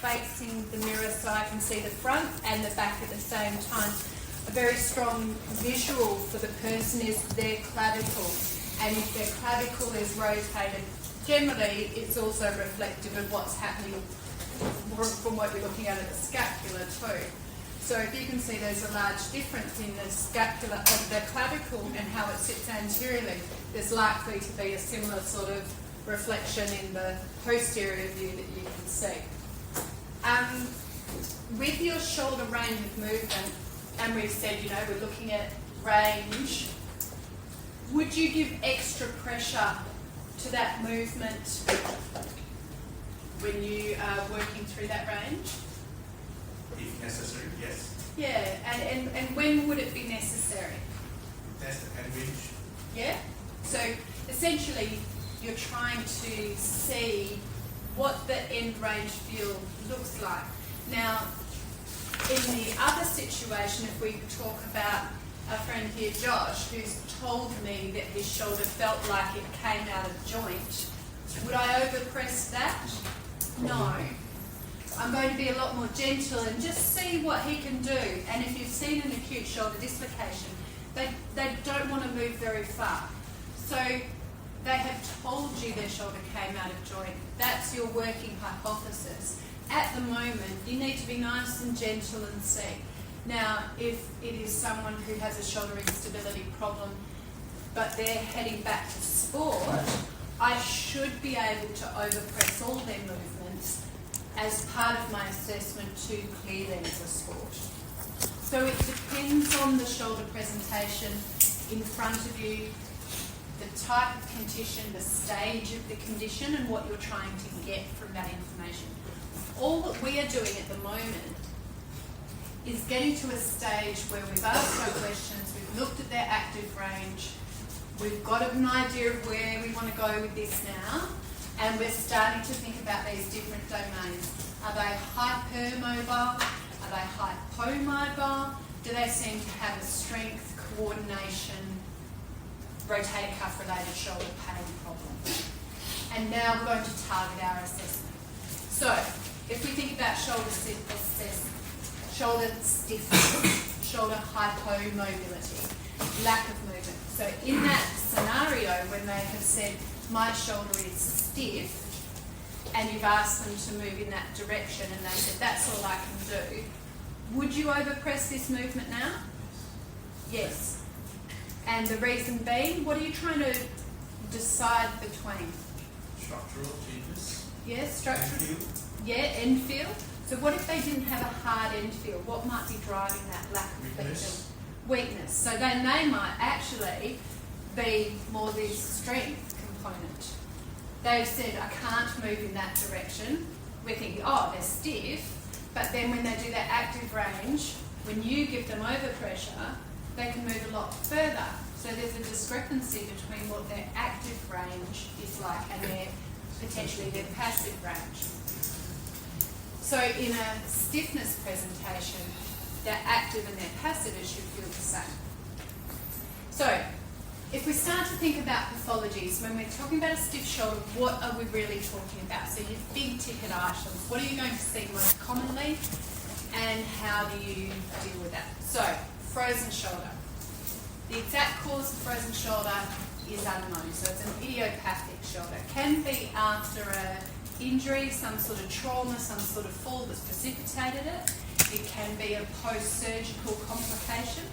facing the mirror so I can see the front and the back at the same time. A very strong visual for the person is their clavicle, and if their clavicle is rotated, generally it's also reflective of what's happening from what you're looking at the scapula too. So if you can see there's a large difference in the scapula of the clavicle and how it sits anteriorly, there's likely to be a similar sort of reflection in the posterior view that you can see. With your shoulder range of movement, and we've said, you know, we're looking at range, would you give extra pressure to that movement when you are working through that range? If necessary, yes. Yeah, and when would it be necessary? Test and range. Yeah? So essentially you're trying to see what the end range field looks like. Now, in the other situation, if we talk about our friend here, Josh, who's told me that his shoulder felt like it came out of joint, would I overpress that? No. I'm going to be a lot more gentle and just see what he can do. And if you've seen an acute shoulder dislocation, they don't want to move very far. So they have told you their shoulder came out of joint. That's your working hypothesis. At the moment, you need to be nice and gentle and see. Now, if it is someone who has a shoulder instability problem, but they're heading back to sport, I should be able to overpress all their movements as part of my assessment to clear them for sport. So it depends on the shoulder presentation in front of you, the type of condition, the stage of the condition, and what you're trying to get from that information. All that we are doing at the moment is getting to a stage where we've asked our questions, we've looked at their active range, we've got an idea of where we want to go with this now, and we're starting to think about these different domains. Are they hypermobile? Are they hypomobile? Do they seem to have a strength, coordination, rotator cuff related shoulder pain problem? And now we're going to target our assessment. So, if we think about shoulder stiffness, shoulder hypomobility, lack of movement. So in that scenario, when they have said, my shoulder is stiff, and you've asked them to move in that direction, and they said, that's all I can do, would you overpress this movement now? Yes. And the reason being, what are you trying to decide between? Structural changes. Yes, structural. End field. Yeah, end field. So what if they didn't have a hard end field? What might be driving that lack of Weakness. Weakness. So then they might actually be more the strength component. They've said, I can't move in that direction. We're thinking, oh, they're stiff. But then when they do that active range, when you give them overpressure, they can move a lot further. So there's a discrepancy between what their active range is like and potentially their passive range. So in a stiffness presentation, their active and their passive should feel the same. So if we start to think about pathologies, when we're talking about a stiff shoulder, what are we really talking about? So your big ticket items, what are you going to see most commonly, and how do you deal with that? So frozen shoulder. The exact cause of frozen shoulder is unknown. So it's an idiopathic shoulder. It can be after an injury, some sort of trauma, some sort of fall that's precipitated it. It can be a post-surgical complication,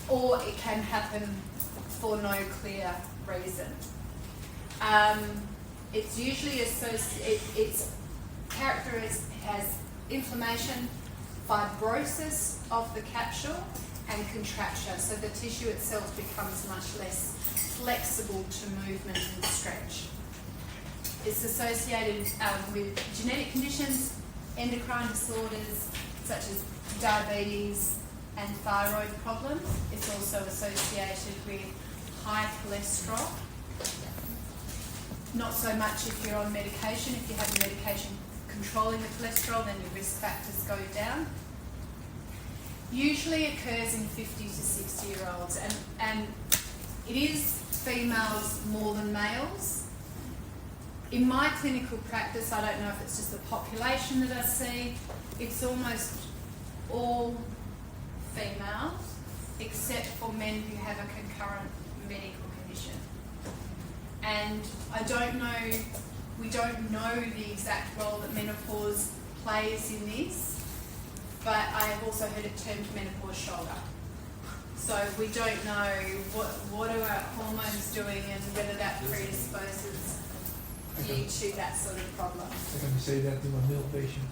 or it can happen for no clear reason. It's usually it's characterized as inflammation, fibrosis of the capsule, and contracture, so the tissue itself becomes much less flexible to movement and stretch. It's associated with genetic conditions, endocrine disorders such as diabetes and thyroid problems. It's also associated with high cholesterol. Not so much if you're on medication. If you have medication controlling the cholesterol, then your risk factors go down. Usually occurs in 50 to 60-year-olds, and it is females more than males. in my clinical practice, I don't know if it's just the population that I see, it's almost all females, except for men who have a concurrent medical condition. And I don't know, we don't know the exact role that menopause plays in this, but I have also heard it termed menopause shoulder. So we don't know what are our hormones doing and whether that predisposes you to that sort of problem. I can say that to my male patients.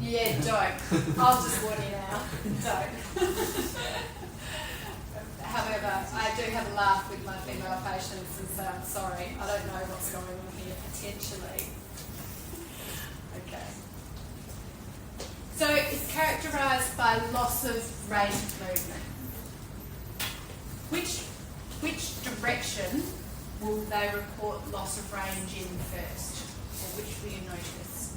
Yeah, don't. I'll just warn you now. Don't. However, I do have a laugh with my female patients and say, I'm sorry, I don't know what's going on here, potentially. Okay. So it's characterised by loss of range of movement. Which direction will they report loss of range in first? Or which will you notice?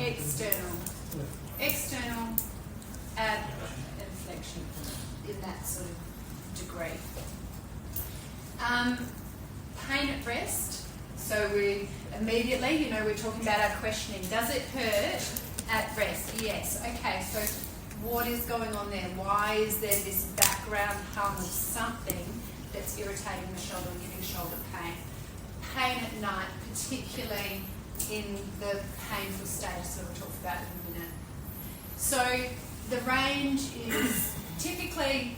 External. External and flexion in that sort of degree. Pain at rest. So we immediately, we're talking about our questioning. Does it hurt at rest? Yes. Okay, so what is going on there? Why is there this background hum of something that's irritating the shoulder and giving shoulder pain? Pain at night, particularly in the painful status that we'll talk about in a minute. So the range is typically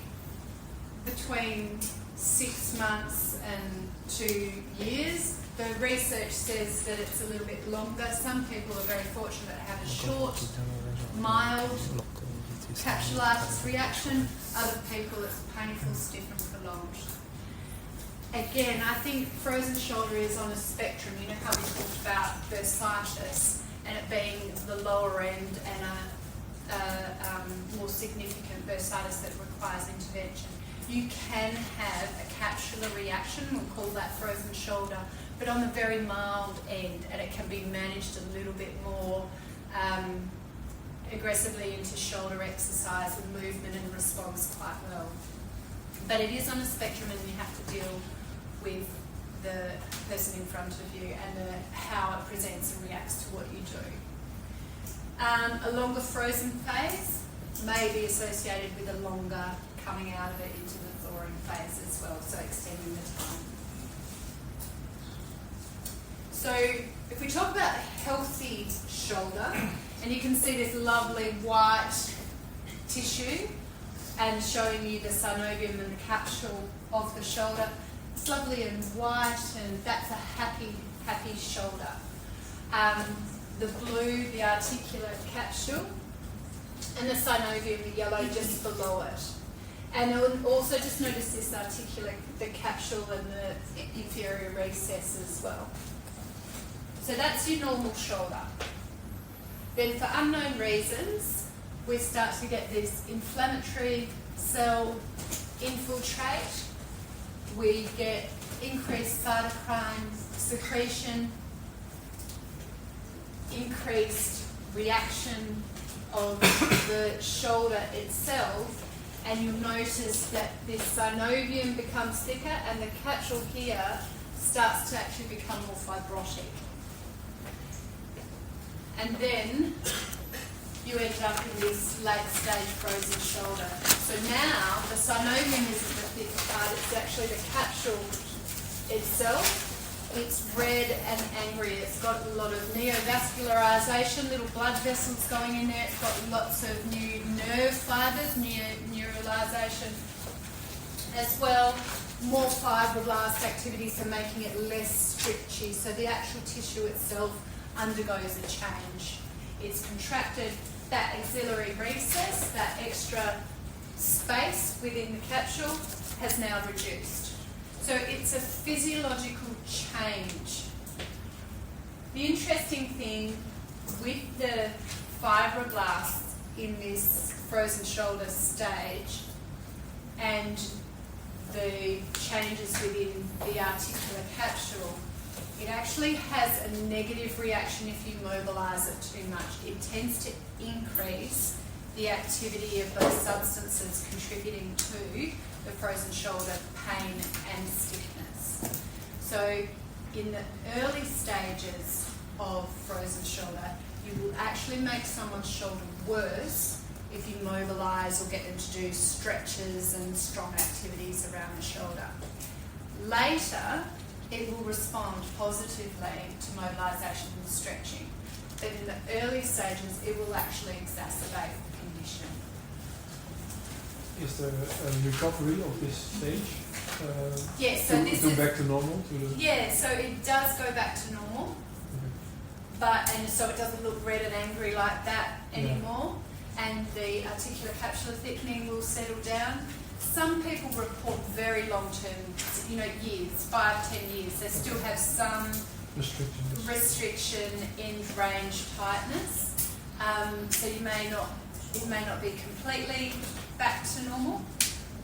between 6 months and 2 years. The research says that it's a little bit longer. Some people are very fortunate to have a short, mild capsulitis reaction. Other people it's painful, stiff and prolonged. Again, I think frozen shoulder is on a spectrum. You know how we talked about bursitis and it being the lower end and a more significant bursitis that requires intervention. You can have a capsular reaction, we'll call that frozen shoulder, but on the very mild end, and it can be managed a little bit more aggressively into shoulder exercise and movement and responds quite well. But it is on a spectrum and you have to deal with the person in front of you and how it presents and reacts to what you do. A longer frozen phase may be associated with a longer coming out of it into the thawing phase as well, so extending the time. So if we talk about a healthy shoulder, and you can see this lovely white tissue and showing you the synovium and the capsule of the shoulder. It's lovely and white, and that's a happy shoulder. The blue, the articulate capsule, and the synovium, the yellow, just below it. And also just notice this articulate, the capsule and the inferior recess as well. So that's your normal shoulder. Then for unknown reasons, we start to get this inflammatory cell infiltrate. We get increased cytokine secretion, increased reaction of the shoulder itself, and you'll notice that this synovium becomes thicker and the capsule here starts to actually become more fibrotic. And then you end up in this late stage frozen shoulder. So now the synovium isn't the thick part, it's actually the capsule itself. It's red and angry. It's got a lot of neovascularization, little blood vessels going in there. It's got lots of new nerve fibers, neuralization as well. More fibroblast activity, so making it less stretchy. So the actual tissue itself undergoes a change. It's contracted. That axillary recess, that extra space within the capsule, has now reduced. So it's a physiological change. The interesting thing with the fibroblasts in this frozen shoulder stage and the changes within the articular capsule, it actually has a negative reaction if you mobilise it too much. It tends to increase the activity of those substances contributing to the frozen shoulder pain and stiffness. So in the early stages of frozen shoulder, you will actually make someone's shoulder worse if you mobilise or get them to do stretches and strong activities around the shoulder. Later, it will respond positively to mobilisation and stretching. But in the early stages, it will actually exacerbate the condition. Is there a recovery of this stage? Yes, so this to is back to normal? yeah, so it does go back to normal, and so it doesn't look red and angry like that anymore, and the articular capsular thickening will settle down. Some people report very long-term, years, 5-10 years. They still have some restriction in range tightness. So it may not be completely back to normal,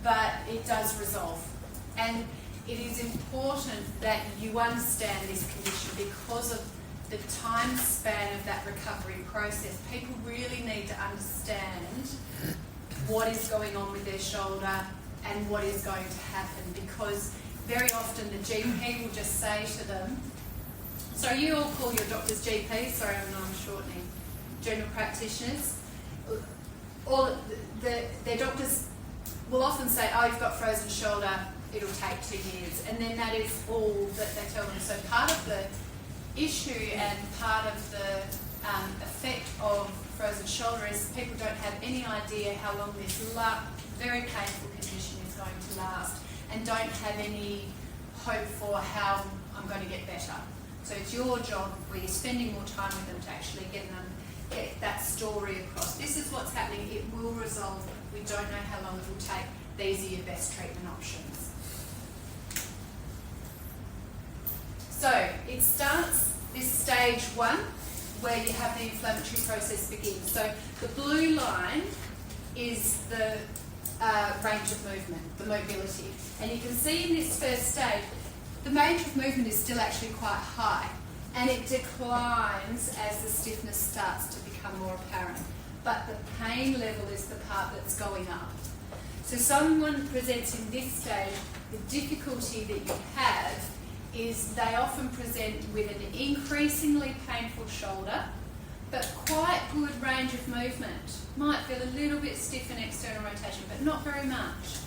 but it does resolve. And it is important that you understand this condition because of the time span of that recovery process. People really need to understand what is going on with their shoulder and what is going to happen, because very often the GP will just say to them, so you all call your doctors GPs, sorry I'm shortening, general practitioners, their doctors will often say, oh, you've got frozen shoulder, it'll take 2 years, and then that is all that they tell them. So part of the issue and part of the effect of frozen shoulder is people don't have any idea how long this very painful condition is going to last, and don't have any hope for how I'm going to get better. So it's your job, where you're spending more time with them, to actually get that story across. This is what's happening, it will resolve, we don't know how long it will take, these are your best treatment options. So it starts this stage 1 where you have the inflammatory process begin. So the blue line is the range of movement, the mobility. And you can see in this first stage, the range of movement is still actually quite high, and it declines as the stiffness starts to become more apparent. But the pain level is the part that's going up. So someone presents in this stage, the difficulty that you have is they often present with an increasingly painful shoulder, but quite good range of movement. Might feel a little bit stiff in external rotation, but not very much.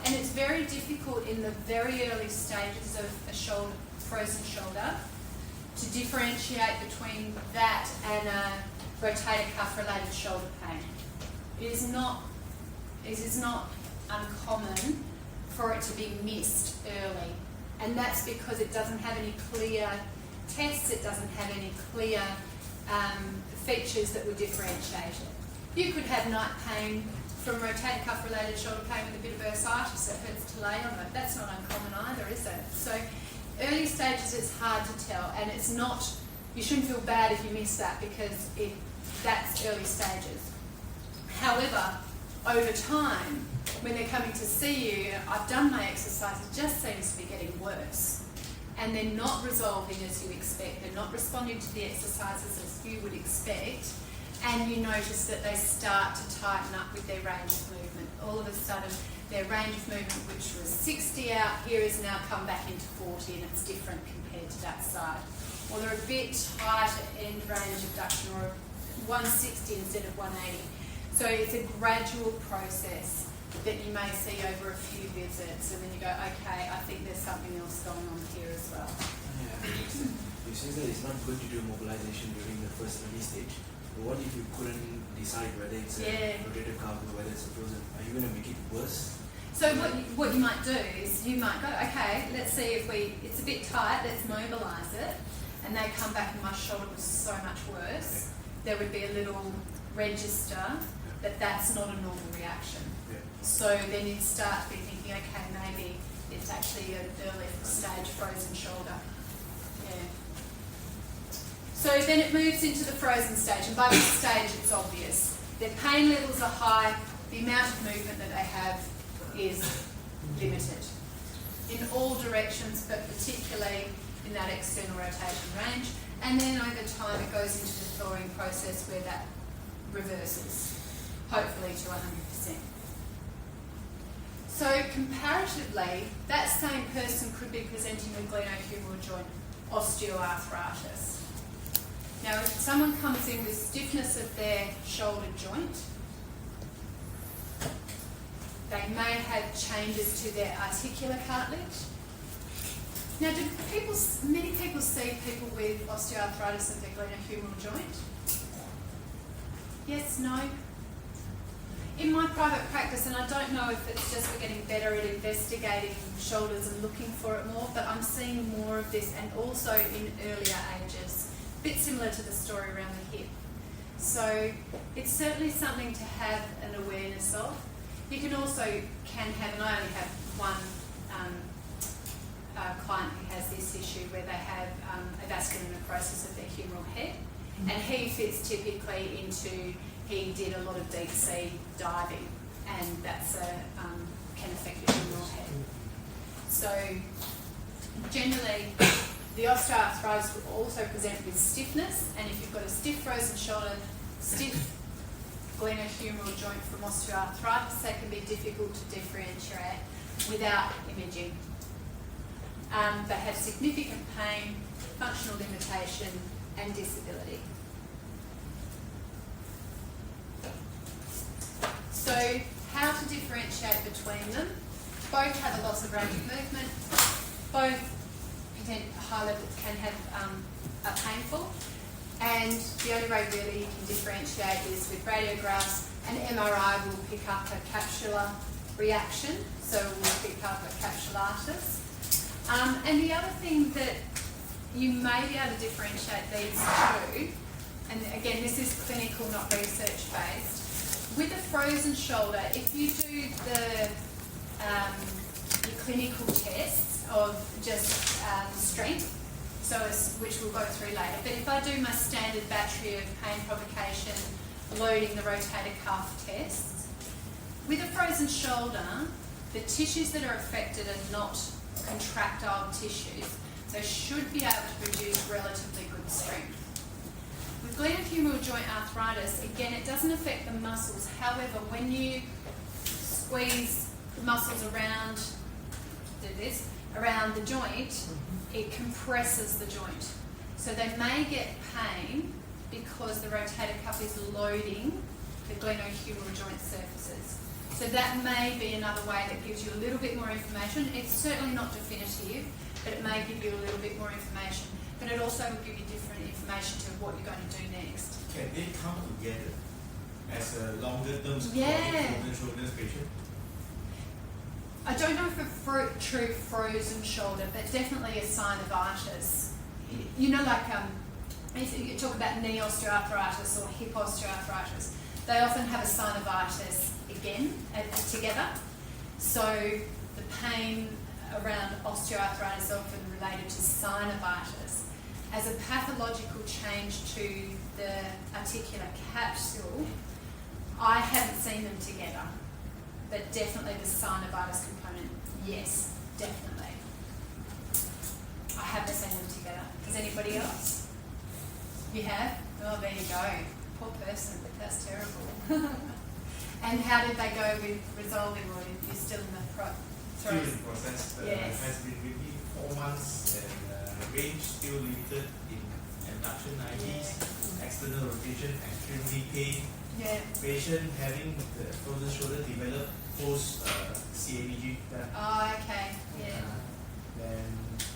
And it's very difficult in the very early stages of a frozen shoulder to differentiate between that and a rotator cuff related shoulder pain. It is not uncommon for it to be missed early. And that's because it doesn't have any clear tests, it doesn't have any clear features that would differentiate it. You could have night pain from rotator cuff related shoulder pain with a bit of bursitis that hurts to lay on it. That's not uncommon either, is it? So early stages it's hard to tell, and it's not, you shouldn't feel bad if you miss that, because that's early stages. However, over time, when they're coming to see you, I've done my exercise, it just seems to be getting worse. And they're not resolving as you expect. They're not responding to the exercises as you would expect. And you notice that they start to tighten up with their range of movement. All of a sudden, their range of movement, which was 60 out here, has now come back into 40, and it's different compared to that side. Or they're a bit tighter end range abduction, or 160 instead of 180. So it's a gradual process that you may see over a few visits, and then you go, okay, I think there's something else going on here as well. Yeah, you say that it's not good to do mobilization during the first early stage. But what if you couldn't decide whether it's a rotator cuff or whether it's a frozen? Are you going to make it worse? So what you might do is you might go, okay, let's see if it's a bit tight, let's mobilise it. And they come back and my shoulder was so much worse. There would be a little register that that's not a normal reaction. So then you'd start to be thinking, okay, maybe it's actually an early stage frozen shoulder. Yeah. So then it moves into the frozen stage, and by this stage it's obvious. Their pain levels are high, the amount of movement that they have is limited in all directions, but particularly in that external rotation range. And then over time it goes into the thawing process where that reverses, hopefully to 100%. So comparatively, that same person could be presenting with glenohumeral joint osteoarthritis. Now, if someone comes in with stiffness of their shoulder joint, they may have changes to their articular cartilage. Now, many people see people with osteoarthritis of their glenohumeral joint? Yes, no? In my private practice, and I don't know if it's just we're getting better at investigating shoulders and looking for it more, but I'm seeing more of this, and also in earlier ages. A bit similar to the story around the hip. So it's certainly something to have an awareness of. You can also have, and I only have one client who has this issue where they have a vascular necrosis of their humeral head, and he fits typically into, he did a lot of deep sea diving, and that's can affect your humeral head. So generally, the osteoarthritis will also present with stiffness, and if you've got a stiff frozen shoulder, stiff glenohumeral joint from osteoarthritis, that can be difficult to differentiate without imaging. They have significant pain, functional limitation, and disability. So, how to differentiate between them? Both have a loss of range of movement. Both high levels can have are painful, and the only way really you can differentiate is with radiographs. An MRI will pick up a capsular reaction, so we'll pick up a capsulitis. And the other thing that you may be able to differentiate these two, and again this is clinical, not research based, with a frozen shoulder, if you do the clinical tests of just strength, which we'll go through later, but if I do my standard battery of pain provocation, loading the rotator cuff tests, with a frozen shoulder, the tissues that are affected are not contractile tissues, so should be able to produce relatively good strength. With glenohumeral joint arthritis, again, it doesn't affect the muscles. However, when you squeeze muscles around the joint, it compresses the joint. So they may get pain because the rotator cuff is loading the glenohumeral joint surfaces. So that may be another way that gives you a little bit more information. It's certainly not definitive, but it may give you a little bit more information. But it also will give you different information to what you're going to do next. Can they come together as a longer term shoulders patient? I don't know if a true frozen shoulder, but definitely a synovitis. You know, like if you talk about knee osteoarthritis or hip osteoarthritis, they often have a synovitis again together. So the pain around osteoarthritis is often related to synovitis. As a pathological change to the articular capsule, I haven't seen them together, but definitely the synovitis component, yes, definitely. I haven't seen them together. Has anybody else? You have? Oh, there you go. Poor person, that's terrible. And how did they go with resolving, or you're still in the Still in the process. Yes. Has been really 4 months, and range still limited in abduction IVs, external rotation, extremely pain. Yeah. Patient having the frozen shoulder developed post CABG. Oh, okay. Yeah. Then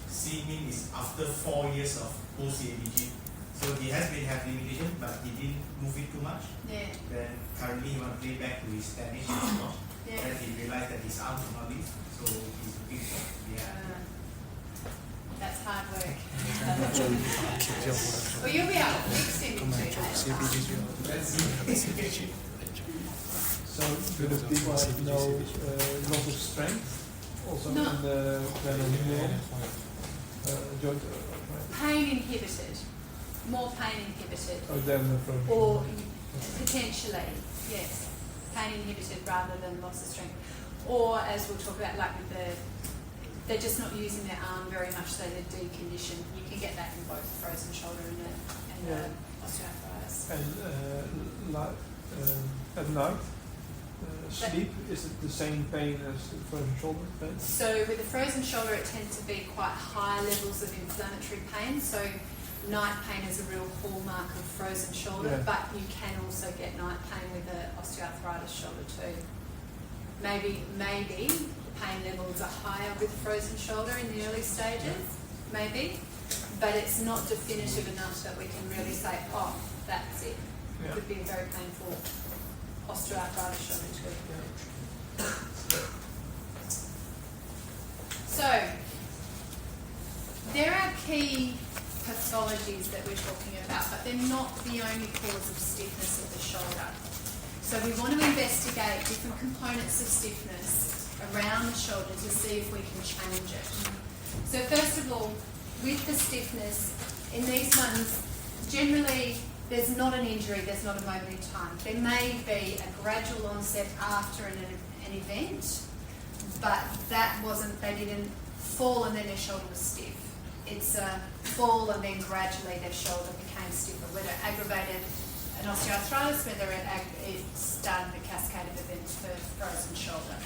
CMIN is after 4 years of post CABG. So he has been having limitation, but he didn't move it too much. Yeah. Then currently he want to play back to his Spanish sport. Yeah. Then he realized that his arms will not lift, so he's looking for That's hard work. Well, you'll be able to fix him in 2 days. So do the people have no loss of strength also No. in the glenohumeral joint? Pain inhibited. More pain inhibited. Or then from Or potentially, yes. Pain inhibited rather than loss of strength. Or as we'll talk about, like with they're just not using their arm very much, so they're deconditioned. You can get that in both the frozen shoulder and the osteoarthritis. and at night sleep, is it the same pain as the frozen shoulder pain? So with the frozen shoulder, it tends to be quite high levels of inflammatory pain. So night pain is a real hallmark of frozen shoulder, Yeah. but you can also get night pain with an osteoarthritis shoulder too. Maybe the pain levels are higher with frozen shoulder in the early stages, maybe, but it's not definitive enough that we can really say, oh, that's it. It Yeah. could be a very painful osteoarthritis shoulder too. So, there are key pathologies that we're talking about, but they're not the only cause of stiffness of the shoulder. So we want to investigate different components of stiffness around the shoulder to see if we can change it. So first of all, with the stiffness, in these ones, generally there's not an injury, there's not a moment in time. There may be a gradual onset after an event, but they didn't fall and then their shoulder was stiff. It's a fall and then gradually their shoulder became stiffer, whether it aggravated an osteoarthritis, whether it started a cascade of events for frozen shoulder.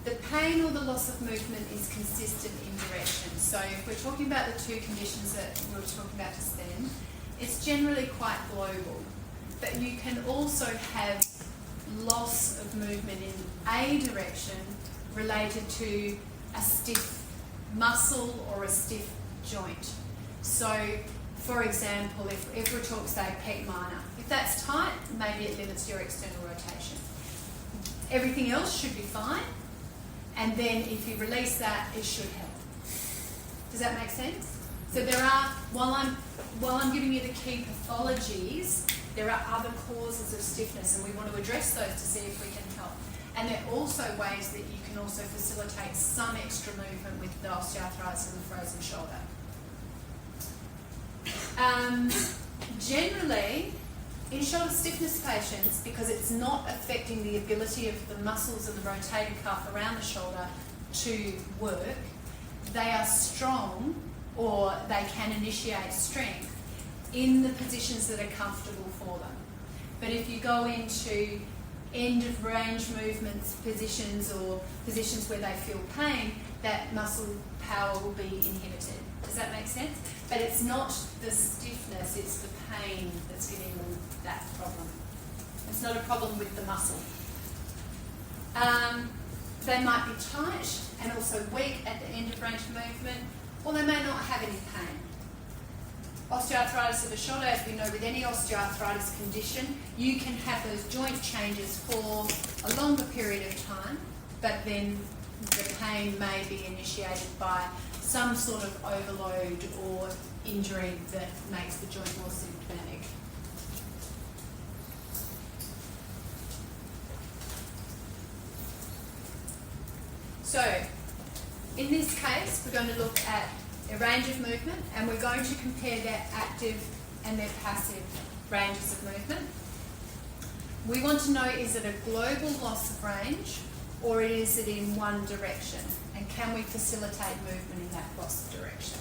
The pain or the loss of movement is consistent in direction. So if we're talking about the two conditions that we were talking about just then, it's generally quite global. But you can also have loss of movement in a direction related to a stiff muscle or a stiff joint. So, for example, if we're talking, say, pec minor, if that's tight, maybe it limits your external rotation. Everything else should be fine, and then if you release that, it should help. Does that make sense? So there are, while I'm giving you the key pathologies, there are other causes of stiffness, and we want to address those to see if we can help. And there are also ways that you can also facilitate some extra movement with the osteoarthritis and the frozen shoulder. Generally, in shoulder stiffness patients, because it's not affecting the ability of the muscles and the rotator cuff around the shoulder to work, they are strong, or they can initiate strength in the positions that are comfortable for them. But if you go into end of range movements positions or positions where they feel pain, that muscle power will be inhibited. Does that make sense? But it's not the stiffness, it's the pain that's giving them that problem. It's not a problem with the muscle. They might be tight and also weak at the end of range of movement, or they may not have any pain. Osteoarthritis of the shoulder, as we know with any osteoarthritis condition, you can have those joint changes for a longer period of time, but then the pain may be initiated by some sort of overload or injury that makes the joint more symptomatic. So, in this case, we're going to look at a range of movement, and we're going to compare their active and their passive ranges of movement. We want to know, is it a global loss of range, or is it in one direction? And can we facilitate movement in that loss of direction?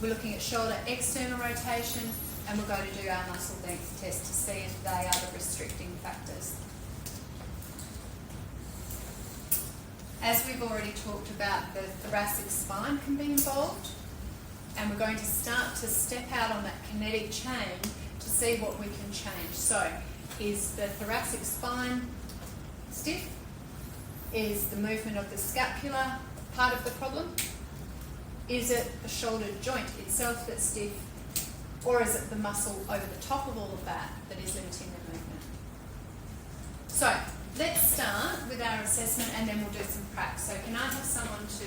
We're looking at shoulder external rotation, and we're going to do our muscle length test to see if they are the restricting factors. As we've already talked about, the thoracic spine can be involved, and we're going to start to step out on that kinetic chain to see what we can change. So, is the thoracic spine stiff? Is the movement of the scapula part of the problem? Is it the shoulder joint itself that's stiff? Or is it the muscle over the top of all of that that is limiting the movement? So, let's start with our assessment and then we'll do some prac. So can I have someone to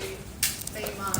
be my